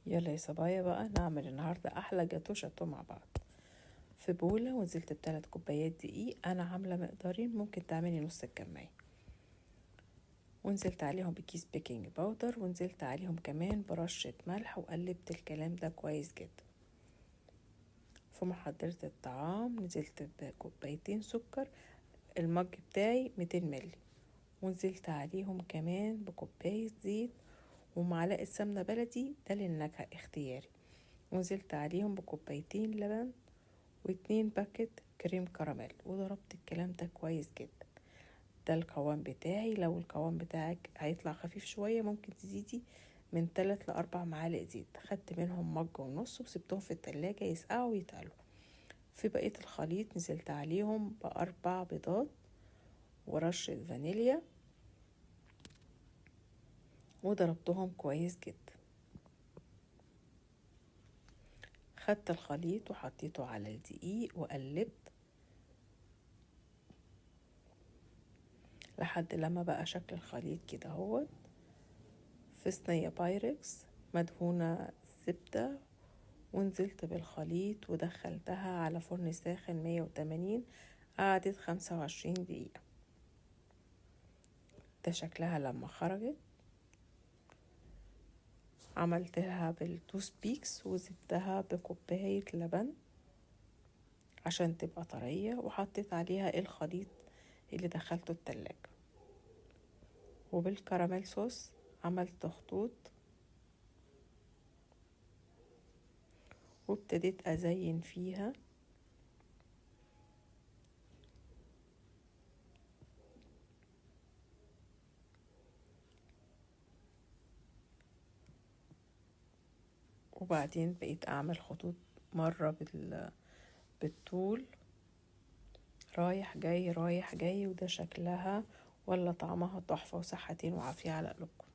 يلا يا صبايا بقى نعمل النهاردة احلى جاتو شاتو مع بعض. في بولة ونزلت ب3 كوبايات دقيق، انا عاملة مقدارين، ممكن تعملي نص الكمية. ونزلت عليهم بكيس بيكنج باودر، ونزلت عليهم كمان برشة ملح، وقلبت الكلام ده كويس جدا. في محضرة الطعام نزلت بكوبايتين سكر، المج بتاعي 200 ملي، ونزلت عليهم كمان بكوباية زيت ومعلقة سمنة بلدي، ده للنكهة اختياري. ونزلت عليهم بكوبايتين لبن و2 باكت كريم كراميل، وضربت الكلام ده كويس جدا. ده القوام بتاعي. لو القوام بتاعك هيطلع خفيف شوية ممكن تزيدي من 3 ل4 معالق زيت. خدت منهم مج ونص وسبتهم في التلاجة يسقعوا ويتقلوا. في بقية الخليط نزلت عليهم ب4 بيضات ورشة فانيليا، وضربتهم كويس جدا. خدت الخليط وحطيته على الدقيق وقلبت لحد لما بقى شكل الخليط كده اهوت. في صينية بايركس مدهونة زبدة، ونزلت بالخليط ودخلتها على فرن ساخن 180، قعدت 25 دقيقة. ده شكلها لما خرجت. عملتها بالتوست بيكس وزدتها بكوباية لبن عشان تبقى طرية، وحطيت عليها الخليط اللي دخلته التلاجة. وبالكراميل صوص عملت خطوط، وابتديت أزين فيها. وبعدين بقيت أعمل خطوط مرة بالطول، رايح جاي رايح جاي، وده شكلها ولا طعمها تحفة، وصحتين وعافية على قلوبكم.